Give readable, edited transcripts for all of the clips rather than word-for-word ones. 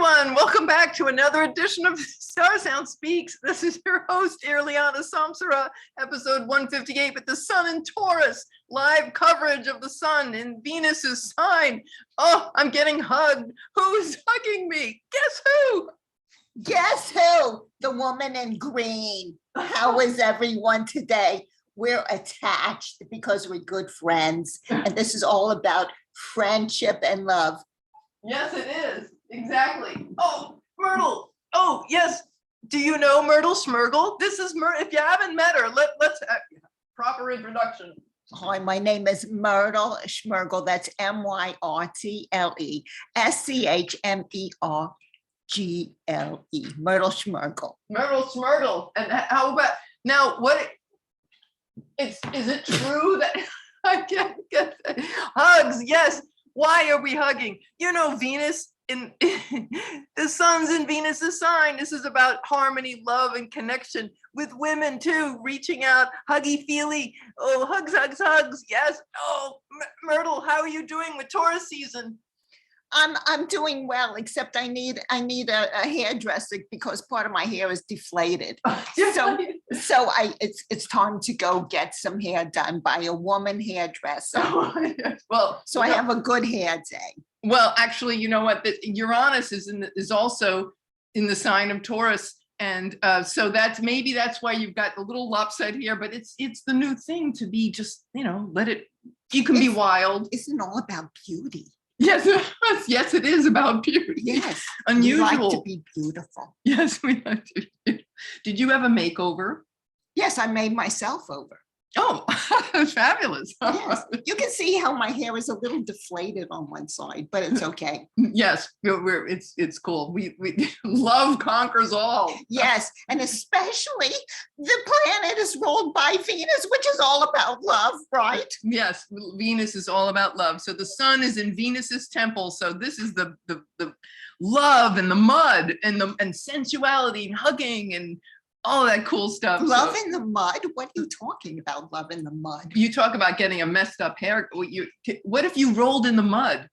everyone, welcome back to another edition of StarSound Speaks. This is your host, Irlianna Samsara, episode 158 with the sun in Taurus, live coverage of the sun in Venus's sign. Oh, I'm getting hugged. Who's hugging me? Guess who? Guess who? The woman in green. How is everyone today? We're attached because we're good friends. And this is all about friendship and love. Yes, it is. Exactly. Oh, Myrtle. Oh, yes. Do you know Myrtle Schmergle? This is Myrtle. If you haven't met her, let's proper introduction. Hi, my name is Myrtle Schmergle. That's Myrtle, Myrtle Schmergle. Myrtle Schmergle. And how about now? Is it true that I can't get hugs? Yes. Why are we hugging? You know, Venus in the sun's in Venus's sign. This is about harmony, love, and connection with women too. Reaching out, huggy feely. Oh, hugs, hugs, hugs. Yes. Oh, Myrtle, how are you doing with Taurus season? I'm doing well, except I need a hairdresser because part of my hair is deflated. So it's time to go get some hair done by a woman hairdresser. Well, so I have a good hair day. Well, actually, you know what? Uranus is also in the sign of Taurus, and so that's why you've got a little lopsided here. But it's the new thing to be just let it. You can be wild. Isn't all about beauty. Yes, yes, it is about beauty. Yes, unusual. We like to be beautiful. Yes, we like to. Did you have a makeover? Yes, I made myself over. Oh, fabulous. Yes. You can see how my hair is a little deflated on one side, but it's okay. Yes, it's cool. We love conquers all. Yes, and especially the planet is ruled by Venus, which is all about love, right? Yes, Venus is all about love. So the sun is in Venus's temple. So this is the love and the mud and sensuality and hugging and all that cool stuff. Love in the mud? What are you talking about, love in the mud? You talk about getting a messed up hair. What if you rolled in the mud?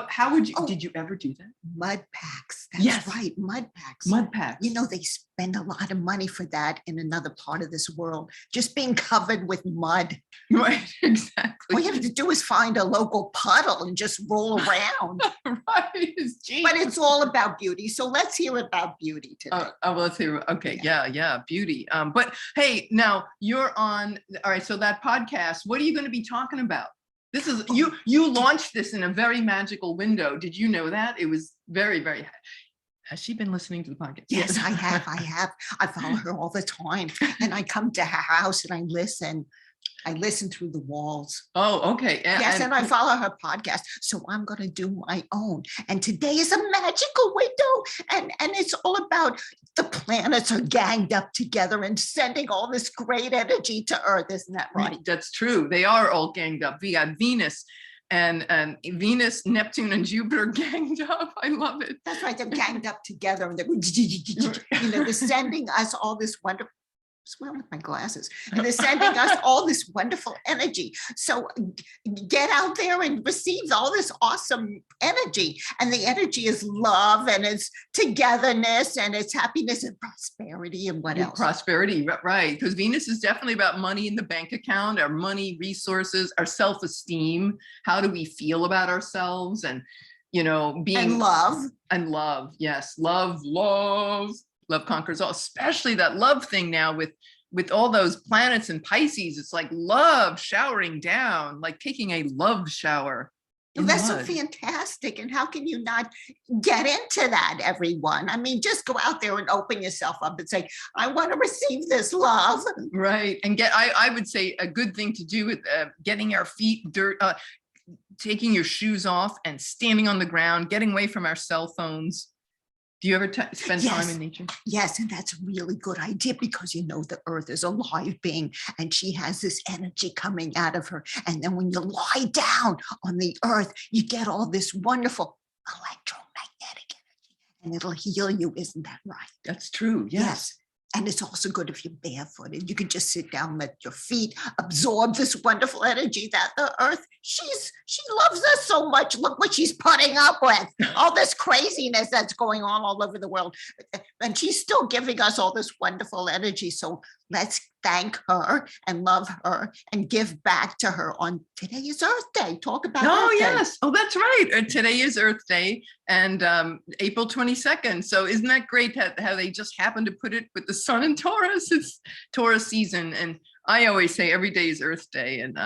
How would you, did you ever do that? Mud packs. That's right, mud packs. Mud packs. You know, they spend a lot of money for that in another part of this world, just being covered with mud. Right, exactly. All you have to do is find a local puddle and just roll around. Right, but it's all about beauty. So let's hear about beauty today. Let's hear. Okay, yeah, beauty. But hey, now you're on. All right, so that podcast. What are you going to be talking about? This is you launched this in a very magical window. Did you know that? It was very, very. Has she been listening to the podcast? Yes, I have. I follow her all the time. And I come to her house and I listen. I listen through the walls. Oh, okay. Yes, and I follow her podcast. So I'm going to do my own. And today is a magical window. And it's all about the planets are ganged up together and sending all this great energy to Earth. Isn't that right? That's true. They are all ganged up. We got Venus and Venus, Neptune, and Jupiter ganged up. I love it. That's right. They're ganged up together. And they're sending us all this wonderful. Swim with my glasses, and they're sending us all this wonderful energy. So get out there and receive all this awesome energy. And the energy is love, and it's togetherness, and it's happiness and prosperity, and what else? Prosperity, right? Because Venus is definitely about money in the bank account, our money, resources, our self-esteem. How do we feel about ourselves? And being and love. And love, yes, love. Love conquers all, especially that love thing now with all those planets in Pisces. It's like love showering down, like taking a love shower. That's so fantastic. And how can you not get into that, everyone? I mean, just go out there and open yourself up and say, I want to receive this love. Right. And I would say a good thing to do with getting our feet taking your shoes off and standing on the ground, getting away from our cell phones. Do you ever spend time in nature? Yes, and that's a really good idea because the earth is a live being and she has this energy coming out of her. And then when you lie down on the earth, you get all this wonderful electromagnetic energy and it'll heal you. Isn't that right? That's true. Yes. And it's also good if you're barefooted. You can just sit down, let your feet absorb this wonderful energy that the earth, she loves us so much. Look what she's putting up with, all this craziness that's going on all over the world. And she's still giving us all this wonderful energy. So let's thank her and love her and give back to her on today is Earth Day. Talk about Oh, Earth Day. yes. Oh, that's right. Today is Earth Day and April 22nd. So isn't that great how they just happened to put it with the sun in Taurus? It's Taurus season. And I always say every day is Earth Day. And,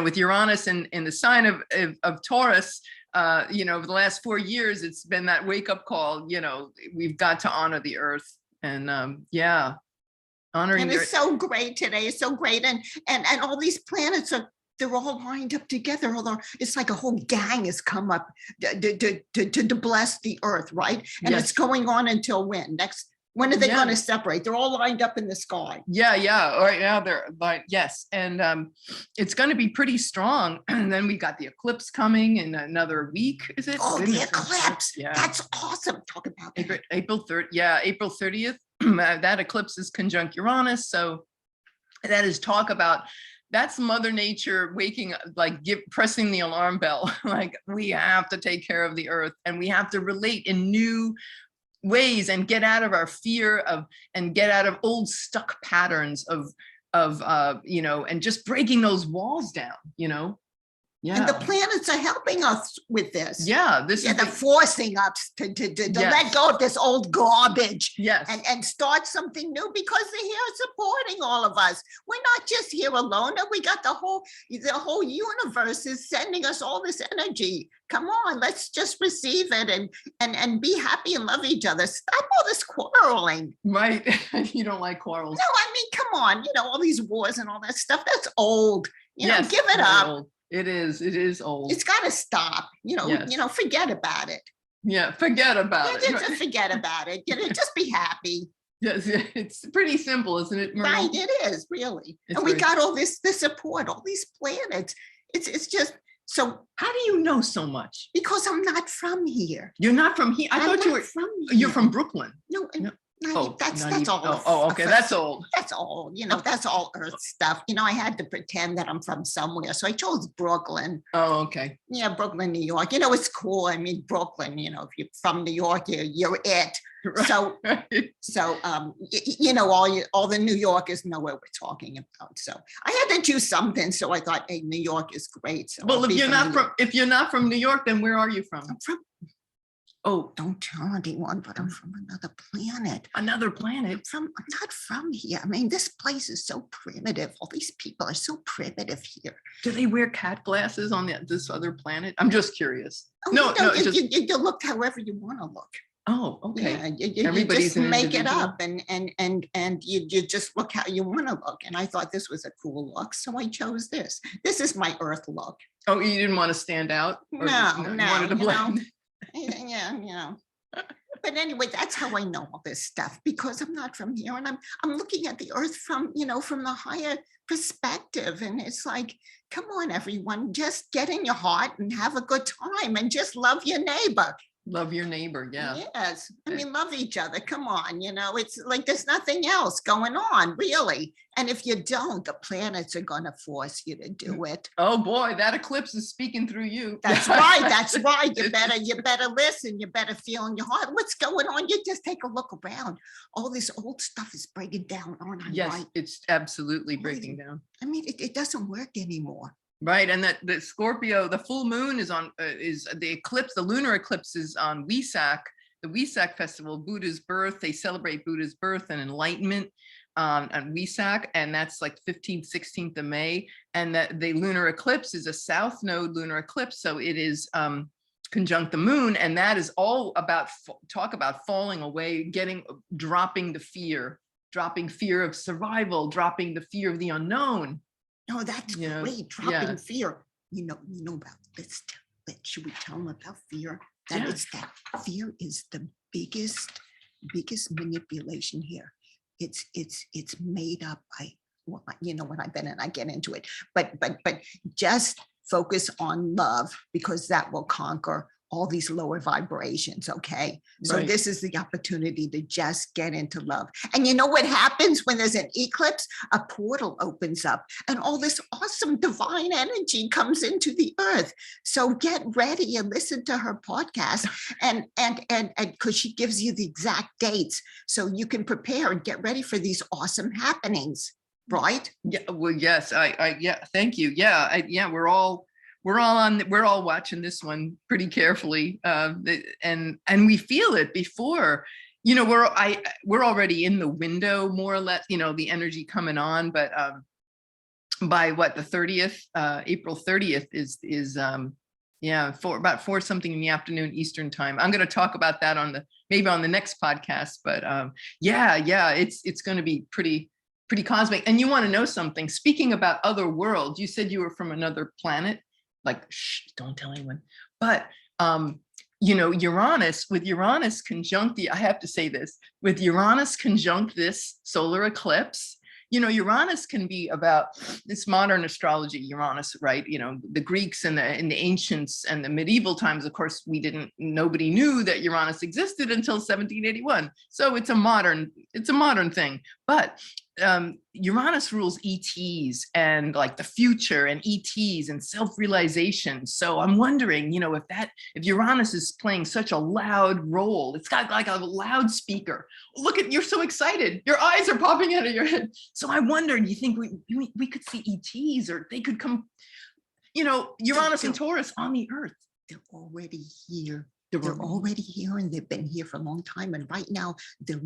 with Uranus in the sign of Taurus, over the last 4 years, it's been that wake up call, we've got to honor the earth. And honoring and it's so great today. It's so great. And all these planets they're all lined up together. Although it's like a whole gang has come up to bless the earth, right? And Yes. it's going on until when? When are they going to separate? They're all lined up in the sky. Yeah. Right now they're like, yes. And it's going to be pretty strong. And then we got the eclipse coming in another week, is it? Oh, the eclipse. Yeah. That's awesome. Talk about that. April 3rd. Yeah, April 30th. That eclipse is conjunct Uranus. So that is talk about, that's Mother Nature waking up, like pressing the alarm bell. Like we have to take care of the earth and we have to relate in new ways and get out of our fear and get out of old stuck patterns of and just breaking those walls down, Yeah. And the planets are helping us with this. Yeah. They're forcing us to let go of this old garbage. Yes. And start something new because they're here supporting all of us. We're not just here alone. We got the whole universe is sending us all this energy. Come on, let's just receive it and be happy and love each other. Stop all this quarreling. Right. You don't like quarrels. No, I mean, come on, all these wars and all that stuff, that's old. Yes, give it up. Old. It is old. It's got to stop. Yes. Forget about it. Yeah, forget about it. Just forget about it. Just be happy. Yes, it's pretty simple, isn't it, Myrtle? Right, it is really. It's and we very- got all this support, all these planets. It's just so. How do you know so much? Because I'm not from here. You're not from here. I thought you were from. You're from Brooklyn. No, Oh, that's all. all. Oh, okay, that's old. That's all. That's all Earth stuff. I had to pretend that I'm from somewhere, so I chose Brooklyn. Oh, okay. Yeah, Brooklyn, New York. It's cool. I mean, Brooklyn. If you're from New York, you're it. So, all the New Yorkers know what we're talking about. So I had to do something. So I thought, hey, New York is great. So Well, if you're not from New York, then where are you from? I'm from. Oh, Don't tell anyone, but I'm from another planet. another planet. I'm not from here. I mean, this place is so primitive. All these people are so primitive here. Do they wear cat glasses on this other planet? I'm just curious. Oh, No, it's just. you look however you want to look. Oh, okay. Yeah, you Everybody's just an make it individual. up and you just look how you want to look. And I thought this was a cool look, so I chose this. This is my Earth look. Oh, you didn't want to stand out? Or No, you wanted to blend? Yeah. But anyway, that's how I know all this stuff, because I'm not from here and I'm looking at the earth from the higher perspective. And it's like, come on, everyone, just get in your heart and have a good time and just love your neighbor. Love your neighbor, yeah. Yes. I mean, love each other. Come on. It's like there's nothing else going on, really. And if you don't, the planets are going to force you to do it. Oh boy, that eclipse is speaking through you. That's right. That's right. You better listen. You better feel in your heart what's going on. You just take a look around. All this old stuff is breaking down on Yes, right. it's absolutely breaking down. I mean, it doesn't work anymore. Right, and that the Scorpio, the full moon is on is the eclipse. The lunar eclipse is on Wesak, the Wesak festival, Buddha's birth. They celebrate Buddha's birth and enlightenment on Wesak, and that's like 15th, 16th of May. And that the lunar eclipse is a south node lunar eclipse, so it is conjunct the moon, and that is all about talk about falling away, dropping fear of survival, dropping the fear of the unknown. No, that's great. Dropping fear. You know about this. Should we tell them about fear? That fear is the biggest manipulation here. It's made up by what I've been and I get into it. But just focus on love, because that will conquer all these lower vibrations. Okay. So Right. this is the opportunity to just get into love. And you know what happens when there's an eclipse? A portal opens up and all this awesome divine energy comes into the earth. So get ready and listen to her podcast and because she gives you the exact dates so you can prepare and get ready for these awesome happenings. Right? Yeah. Well, yes. Yeah. Thank you. Yeah. Yeah. We're all watching this one pretty carefully, and we feel it before. You know, we're already in the window more or less. You know, the energy coming on, but by what, the 30th, April 30th is yeah, about 4 something in the afternoon Eastern time. I'm going to talk about that maybe on the next podcast. But yeah, it's going to be pretty cosmic. And you want to know something? Speaking about other worlds, you said you were from another planet. Like, shh, don't tell anyone. But you know, with Uranus conjunct I have to say this, with Uranus conjunct this solar eclipse, you know, Uranus can be about this modern astrology, Uranus, right? You know, the Greeks and in the ancients and the medieval times, of course, nobody knew that Uranus existed until 1781. So it's a modern thing. But Uranus rules ETs and like the future and ETs and self-realization. So I'm wondering, you know, if Uranus is playing such a loud role, it's got like a loudspeaker. Look you're so excited. Your eyes are popping out of your head. So I wonder, do you think we could see ETs or they could come, you know, Uranus and Taurus on the earth? They're already here. They're already here and they've been here for a long time. And right now they're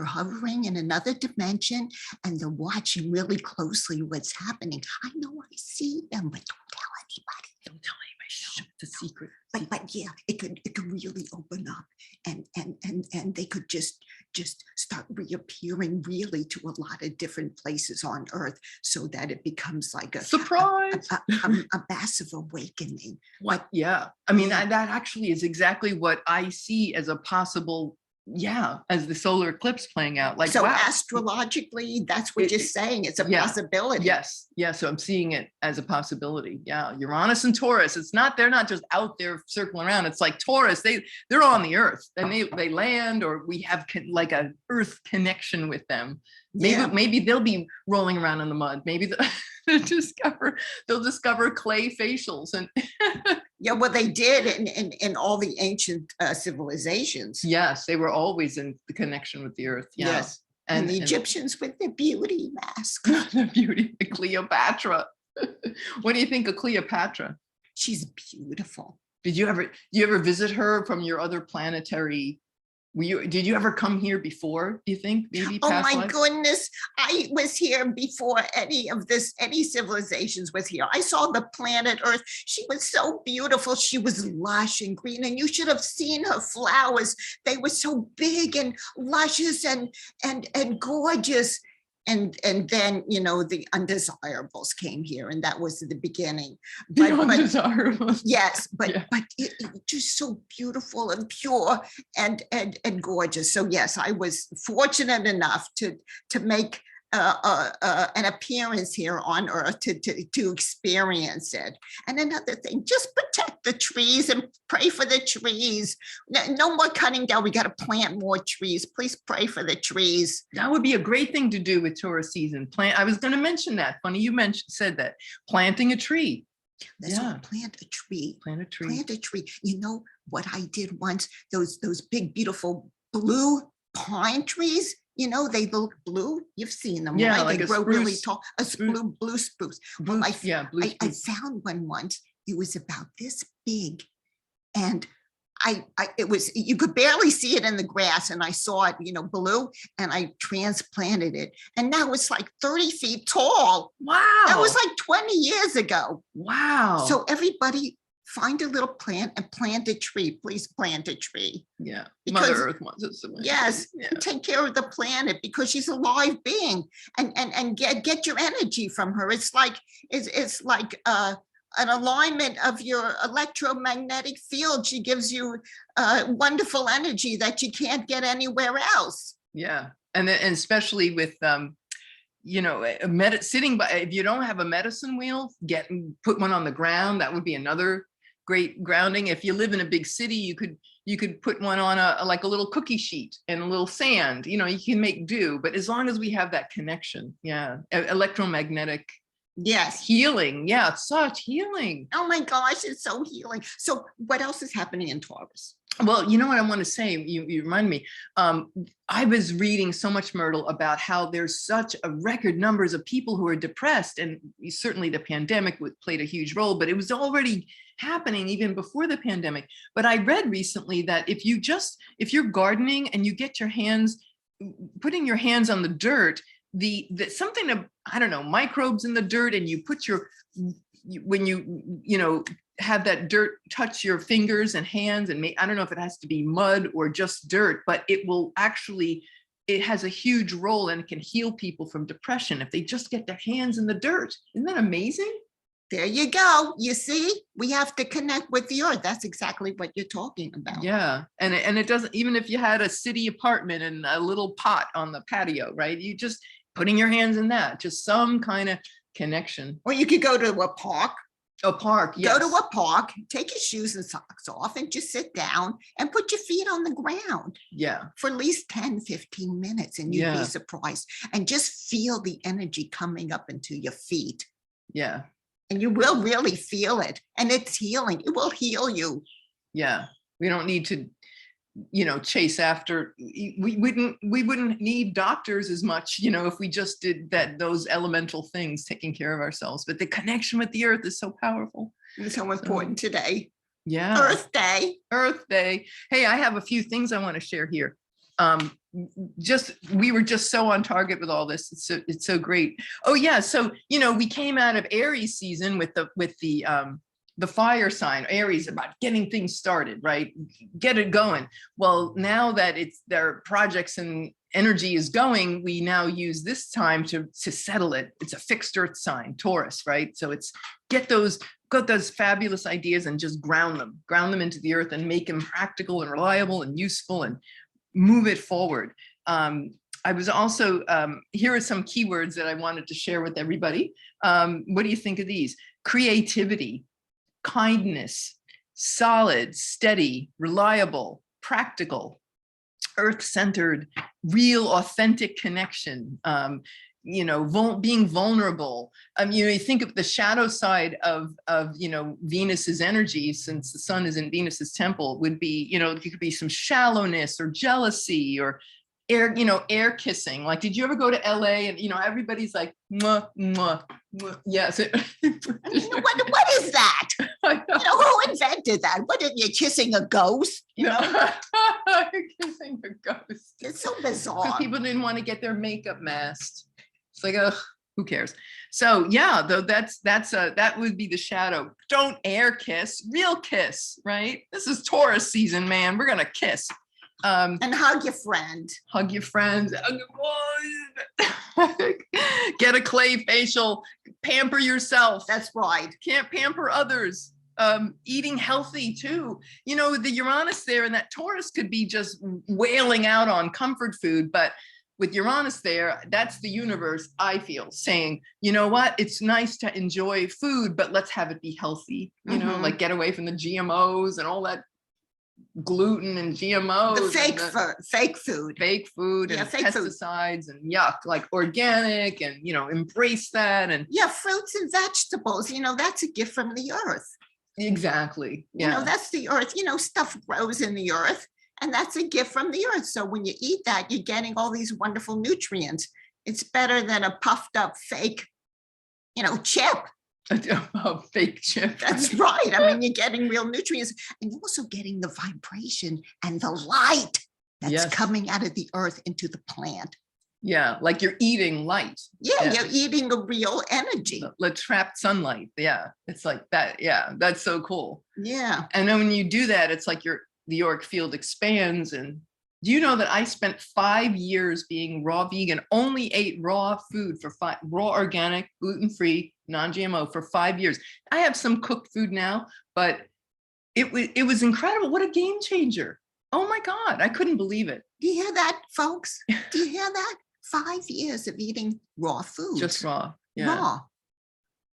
hovering in another dimension and they're watching really closely what's happening. I know I see them, but don't tell anybody. Don't tell anybody. Shh, it's a secret. But yeah, it could really open up and they could just start reappearing really to a lot of different places on Earth so that it becomes like a surprise, a massive awakening. What? Yeah. I mean, that actually is exactly what I see as a possible, as the solar eclipse playing out. Like, so wow. Astrologically, that's what you're saying. It's a possibility. Yes. Yeah. So I'm seeing it as a possibility. Yeah. Uranus and Taurus. They're not just out there circling around. It's like Taurus, they're on the earth and they land, or we have like a earth connection with them. Maybe they'll be rolling around in the mud. Maybe they'll discover clay facials and yeah, well, they did in all the ancient civilizations. Yes, they were always in the connection with the earth. Yeah. Yes, and the Egyptians with their beauty mask. The beauty, the Cleopatra. What do you think of Cleopatra? She's beautiful. Did you ever visit her from your other planetary? Did you ever come here before, do you think? Maybe oh my lives? Goodness, I was here before any civilizations was here. I saw the planet Earth. She was so beautiful. She was lush and green, and you should have seen her flowers. They were so big and luscious and gorgeous. And then, you know, the undesirables came here, and that was the beginning. The undesirables. Yes, but it just so beautiful and pure and gorgeous. So yes, I was fortunate enough to make an appearance here on Earth to experience it. And another thing, just protect the trees and pray for the trees. No more cutting down. We got to plant more trees. Please pray for the trees. That would be a great thing to do with Taurus season. I was going to mention that. Funny you said that. Planting a tree. Let's all plant a tree. Plant a tree. Plant a tree. You know what I did once? Those big, beautiful blue pine trees. You know, they look blue. You've seen them, right? Like they grow really tall. A blue spruce. Well, I found one once. It was about this big, and you could barely see it in the grass, and I saw it, you know, blue, and I transplanted it, and now it's like 30 feet tall. Wow, that was like 20 years ago. Wow. So everybody, find a little plant and plant a tree. Please plant a tree. Yeah, because, Mother Earth wants us to. Yes, take care of the planet because she's a live being, and get your energy from her. It's like an alignment of your electromagnetic field. She gives you wonderful energy that you can't get anywhere else. Yeah, and especially with you know, sitting by. If you don't have a medicine wheel, put one on the ground. That would be another great grounding. If you live in a big city, you could put one on like a little cookie sheet and a little sand, you know, you can make do, but as long as we have that connection. Yeah. Electromagnetic. Yes. Healing. Yeah. It's such healing. Oh my gosh, it's so healing. So what else is happening in Taurus? Well, you know what I want to say, you remind me, I was reading so much, Myrtle, about how there's such a record numbers of people who are depressed, and certainly the pandemic played a huge role, but it was already happening even before the pandemic. But I read recently that if you're gardening and you get your hands, putting your hands on the dirt, something of, I don't know, microbes in the dirt, and you put when you know, have that dirt touch your fingers and hands, and I don't know if it has to be mud or just dirt, but it has a huge role, and it can heal people from depression if they just get their hands in the dirt. Isn't that amazing? There you go. You see, we have to connect with the earth. That's exactly what you're talking about. Yeah. And it doesn't, even if you had a city apartment and a little pot on the patio, right? You just putting your hands in that, just some kind of connection. Or you could go to a park. A park, yes. Go to a park, take your shoes and socks off, and just sit down and put your feet on the ground. Yeah. For at least 10, 15 minutes, and you'd be surprised. And just feel the energy coming up into your feet. Yeah. And you will really feel it. And it's healing. It will heal you. Yeah. We don't need to, you know, chase after, we wouldn't need doctors as much, you know, if we just did those elemental things, taking care of ourselves. But the connection with the earth is so powerful. It's so important today. Yeah. Earth Day. Earth Day. Hey, I have a few things I want to share here. We were just so on target with all this. It's so great. Oh yeah. So, you know, we came out of Aries season with the fire sign, Aries, about getting things started, right? Get it going. Well, now that their projects and energy is going, we now use this time to settle it. It's a fixed earth sign, Taurus, right? So it's got those fabulous ideas and just ground them into the earth and make them practical and reliable and useful and move it forward. I was also, here are some keywords that I wanted to share with everybody. What do you think of these? Creativity, kindness, solid, steady, reliable, practical, earth-centered, real, authentic connection, you know, being vulnerable. You know, you think of the shadow side of you know, Venus's energy, since the sun is in Venus's temple, would be, you know, it could be some shallowness or jealousy or air kissing. Like, did you ever go to LA and, you know, everybody's like, mwah, mwah, mwah. Yes. What is that? You know, who invented that? What, are you kissing a ghost? You know? You're kissing a ghost. It's so bizarre. Because people didn't want to get their makeup masked. It's like, ugh, who cares? So yeah, though that would be the shadow. Don't air kiss, real kiss, right? This is Taurus season, man. We're gonna kiss. And hug your friend. Hug your friends. Get a clay facial. Pamper yourself. That's right. Can't pamper others. Eating healthy too. You know, the Uranus there and that Taurus could be just wailing out on comfort food, but with Uranus there, that's the universe, I feel, saying, you know what, it's nice to enjoy food, but let's have it be healthy. You know, like get away from the GMOs and all that gluten and GMOs. The fake food. Fake food and pesticides and yuck, like organic, and, you know, embrace that. And yeah, fruits and vegetables, you know, that's a gift from the earth. Exactly. Yeah. You know, that's the earth, you know, stuff grows in the earth. And that's a gift from the earth. So when you eat that, you're getting all these wonderful nutrients. It's better than a puffed up fake, you know, chip. A fake chip. That's right. I mean, you're getting real nutrients, and you're also getting the vibration and the light that's coming out of the earth into the plant. Yeah, like you're eating light. Yeah, you're eating a real energy. The trapped sunlight. Yeah, it's like that. Yeah, that's so cool. Yeah. And then when you do that, it's like the auric field expands. And do you know that I spent 5 years being raw vegan, only ate raw food for raw organic, gluten-free, non-GMO for 5 years. I have some cooked food now, but it was incredible. What a game changer. Oh my God, I couldn't believe it. Do you hear that, folks? Do you hear that? 5 years of eating raw food. Just raw. Yeah. Raw.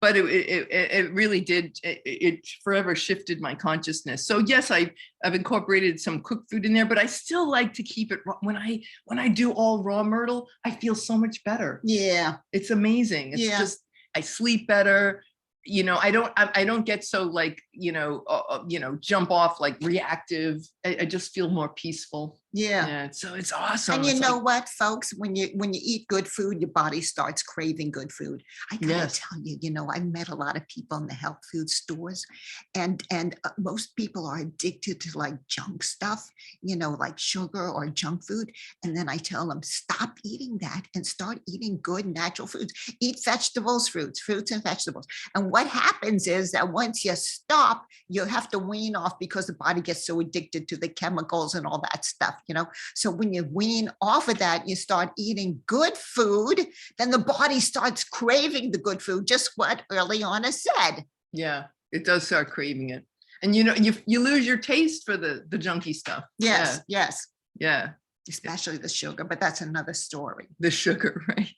but it really did, it forever shifted my consciousness. So yes, I've incorporated some cooked food in there, but I still like to keep it raw. When I do all raw Myrtle, I feel so much better. Yeah. It's amazing. It's just, I sleep better. You know, I don't get so like, jump off like reactive. I just feel more peaceful. Yeah. So it's awesome. And you It's know like, what, folks, when you eat good food, your body starts craving good food. I gotta tell you, I've met a lot of people in the health food stores, and most people are addicted to like junk stuff, like sugar or junk food. And then I tell them, stop eating that and start eating good natural foods. Eat vegetables, fruits and vegetables. And what happens is that once you stop, you have to wean off because the body gets so addicted to the chemicals and all that stuff. So when you wean off of that, you start eating good food, then the body starts craving the good food, just what Irlianna said. Yeah, it does start craving it. And you lose your taste for the junky stuff. Yes. Yeah. Especially the sugar, but that's another story. The sugar, right?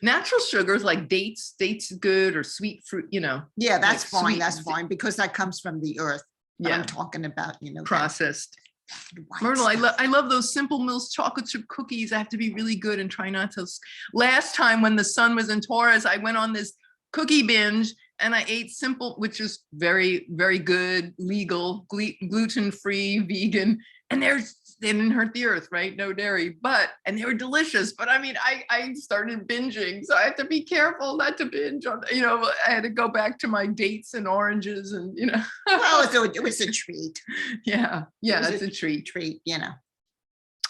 Natural sugars like dates is good, or sweet fruit, Yeah, that's like fine. sweet- That's fine because that comes from the earth. But Yeah. I'm talking about, Processed. white Myrtle, stuff. I love those Simple Mills chocolate chip cookies. I have to be really good and try not to. Last time when the sun was in Taurus, I went on this cookie binge and I ate Simple, which is very, very good, legal, gluten-free, vegan, and they didn't hurt the earth, right? No dairy, and they were delicious. But I mean, I started binging, so I have to be careful not to binge on, I had to go back to my dates and oranges and, Well, it was a treat. Yeah, it's a treat.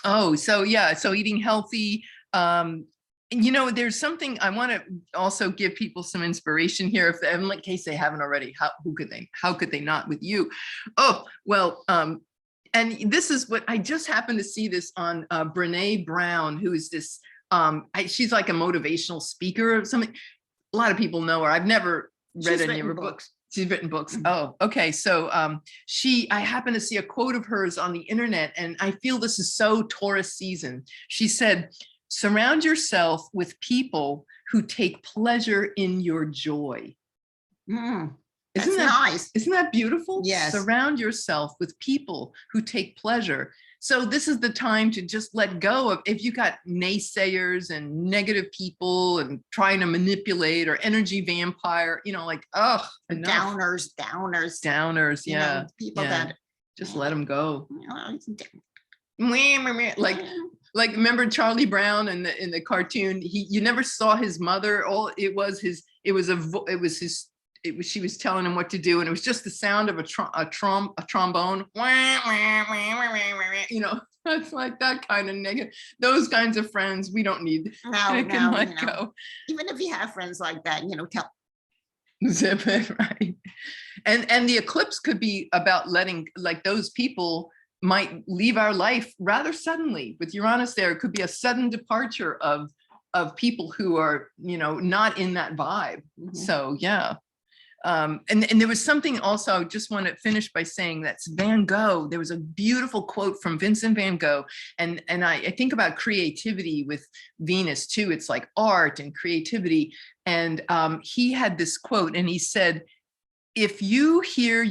Oh, so eating healthy. There's something I want to also give people some inspiration here, in case they haven't already. How could they not with you? Oh, well, and this is what I just happened to see this on Brene Brown, who is this, she's like a motivational speaker or something. A lot of people know her. I've never read any of her books. She's written books. Mm-hmm. Oh, okay. So I happened to see a quote of hers on the internet, and I feel this is so Taurus season. She said, surround yourself with people who take pleasure in your joy. Isn't that nice? Isn't that beautiful? Yes. Surround yourself with people who take pleasure. So this is the time to just let go of, if you got naysayers and negative people and trying to manipulate, or energy vampire, downers. Yeah. People that just let them go. Like remember Charlie Brown in the cartoon? You never saw his mother. She was telling him what to do, and it was just the sound of a trombone. It's like that kind of negative. Those kinds of friends we don't need. Go. Even if you have friends like that, tell. Zip it, right? And the eclipse could be about letting, like, those people might leave our life rather suddenly. With Uranus there, it could be a sudden departure of people who are, not in that vibe. Mm-hmm. So yeah. And there was something also, I just want to finish by saying that's Van Gogh. There was a beautiful quote from Vincent van Gogh. And I think about creativity with Venus too. It's like art and creativity. And he had this quote, and he said, if you hear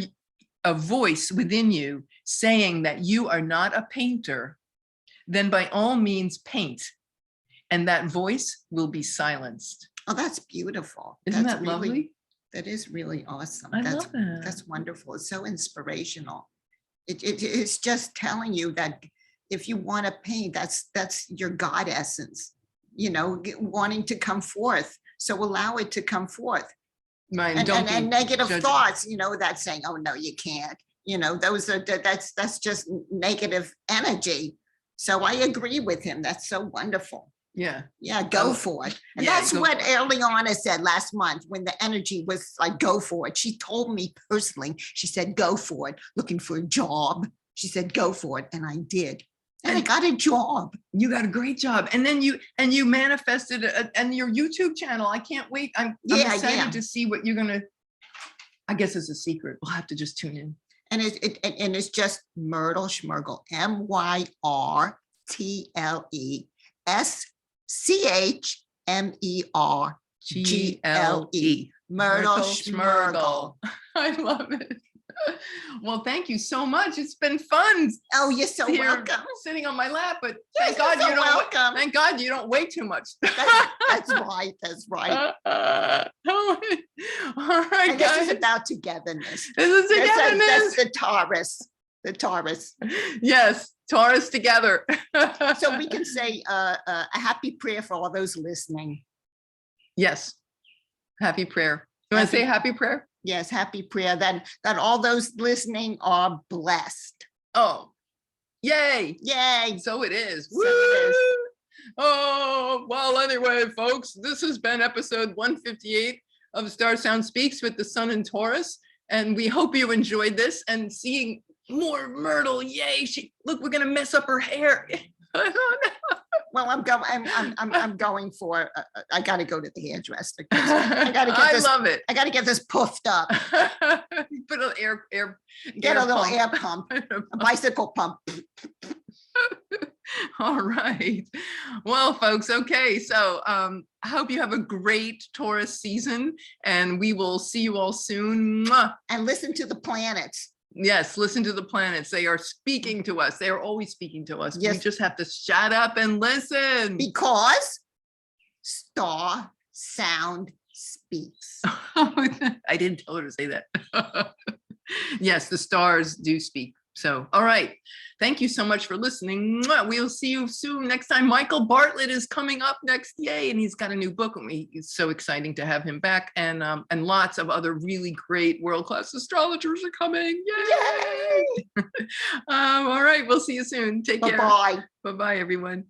a voice within you saying that you are not a painter, then by all means paint, and that voice will be silenced. Oh, that's beautiful. Isn't that's that lovely? That is really awesome. I love that. That's wonderful. It's so inspirational. It's just telling you that if you want to paint, that's your God essence, wanting to come forth. So allow it to come forth. And negative thoughts, that's saying, oh no, you can't. That's just negative energy. So I agree with him. That's so wonderful. Yeah, go for it. And that's what Irlianna said last month when the energy was like, go for it. She told me personally, she said, go for it, looking for a job. She said, go for it. And I did. And I got a job. You got a great job. And then you manifested and your YouTube channel. I can't wait. I'm excited to see what you're going to, I guess it's a secret. We'll have to just tune in. And it's just Myrtle Schmergle, MyrtleSchmergle. Myrtle Schmergle. I love it. Well, thank you so much. It's been fun. Oh, you're so here welcome. Sitting on my lap, but Yes, thank God you're you so don't. welcome. Thank God you don't weigh too much. That's right. That's right. All right, And this guys. is about togetherness. This is togetherness. That's the Taurus. The Taurus. Yes, Taurus together. So we can say a happy prayer for all those listening. Yes, happy prayer. You want to say happy prayer? Yes, happy prayer. That all those listening are blessed. Oh, yay. Yay. So it is. So it is. Oh, well, anyway, folks, this has been episode 158 of StarSound Speaks with the Sun in Taurus. And we hope you enjoyed this and seeing more Myrtle. Yay. Look, we're going to mess up her hair. Well, I'm going for, I got to go to the hairdresser. I got to get this. love it. I got to get this puffed up. Put an air Get a little pump. air pump, a bicycle pump. All right. Well, folks, okay. So I hope you have a great Taurus season and we will see you all soon. Mwah. And listen to the planets. Yes, listen to the planets. They are speaking to us. They are always speaking to us. Yes. We just have to shut up and listen. Because StarSound speaks. I didn't tell her to say that. Yes, the stars do speak. So, all right. Thank you so much for listening. Mwah. We'll see you soon next time. Michael Bartlett is coming up next. Yay. And he's got a new book. And it's so exciting to have him back. And lots of other really great world-class astrologers are coming. Yay. Yay! All right. We'll see you soon. Take care. Bye-bye. Bye-bye, everyone.